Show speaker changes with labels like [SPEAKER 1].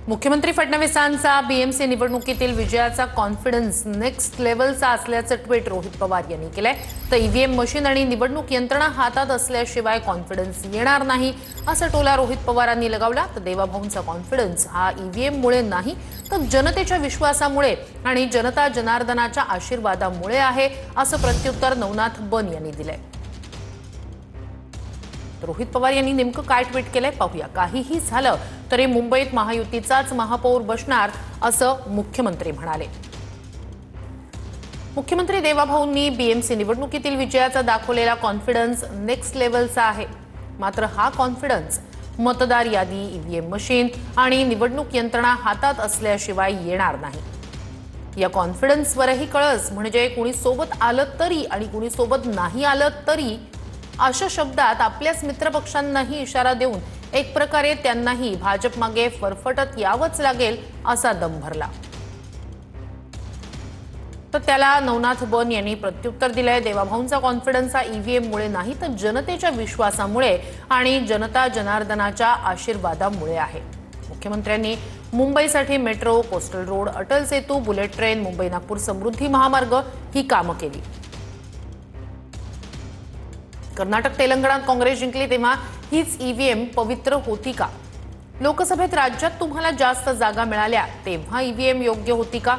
[SPEAKER 1] मुख्यमंत्री फडणवीसांचा बीएमसी निवडणुकीतील विजयाचा कॉन्फिडन्स नेक्स्ट लेव्हलचा असल्याचं ट्विट रोहित पवार यांनी केलंय। तर ईव्हीएम मशीन आणि निवडणूक यंत्रणा हातात असल्याशिवाय कॉन्फिडन्स येणार नाही असा टोला रोहित पवारांनी लगावला। तर देवाभाऊंचा कॉन्फिडन्स हा ईव्हीएम मुळे नाही तर जनतेच्या विश्वासामुळे आणि जनता जनार्दनाच्या आशीर्वादामुळे आहे असं प्रत्युत्तर नवनाथ बन यांनी दिलंय। रोहित पवार यांनी नेमकं काय ट्विट केलंय पाहूया। काहीही झालं तरी मुंबईत महायुतीचाच महापौर बसणार असं मुख्यमंत्री म्हणाले। मुख्यमंत्री देवाभाऊंनी बीएमसी निवडणुकीतील विजयाचा दाखवलेला कॉन्फिडन्स नेक्स्ट लेव्हलचा आहे। मात्र हा कॉन्फिडन्स मतदार यादी, ईव्हीएम मशीन आणि निवडणूक यंत्रणा हातात असल्याशिवाय येणार नाही। या कॉन्फिडन्सवरही कळस म्हणजे कुणी सोबत आलं तरी आणि कुणी सोबत नाही आलं तरी अशा शब्दात आपल्याच मित्रपक्षांनाही इशारा देऊन एक प्रकारे त्यांनाही भाजप मागे फरफटत यावंच लागेल असा दम भरला। तर त्याला नवनाथ बन यांनी प्रत्युत्तर दिलंय। देवाभाऊंचा कॉन्फिडन्स हा ईव्हीएम मुळे नाही तर जनतेच्या विश्वासामुळे आणि जनता जनार्दनाच्या आशीर्वादामुळे आहे। मुख्यमंत्र्यांनी मुंबईसाठी metro, coastal road, Atal Setu, bullet train, Mumbai Nagpur समृद्धी महामार्ग ही कामं केली। कर्नाटक तेलंगणात काँग्रेस जिंकली तेव्हा हीच ईव्हीएम पवित्र होती का? लोकसभेत राज्यात तुम्हाला जास्त जागा मिळाल्या तेव्हा ईव्हीएम योग्य होती का?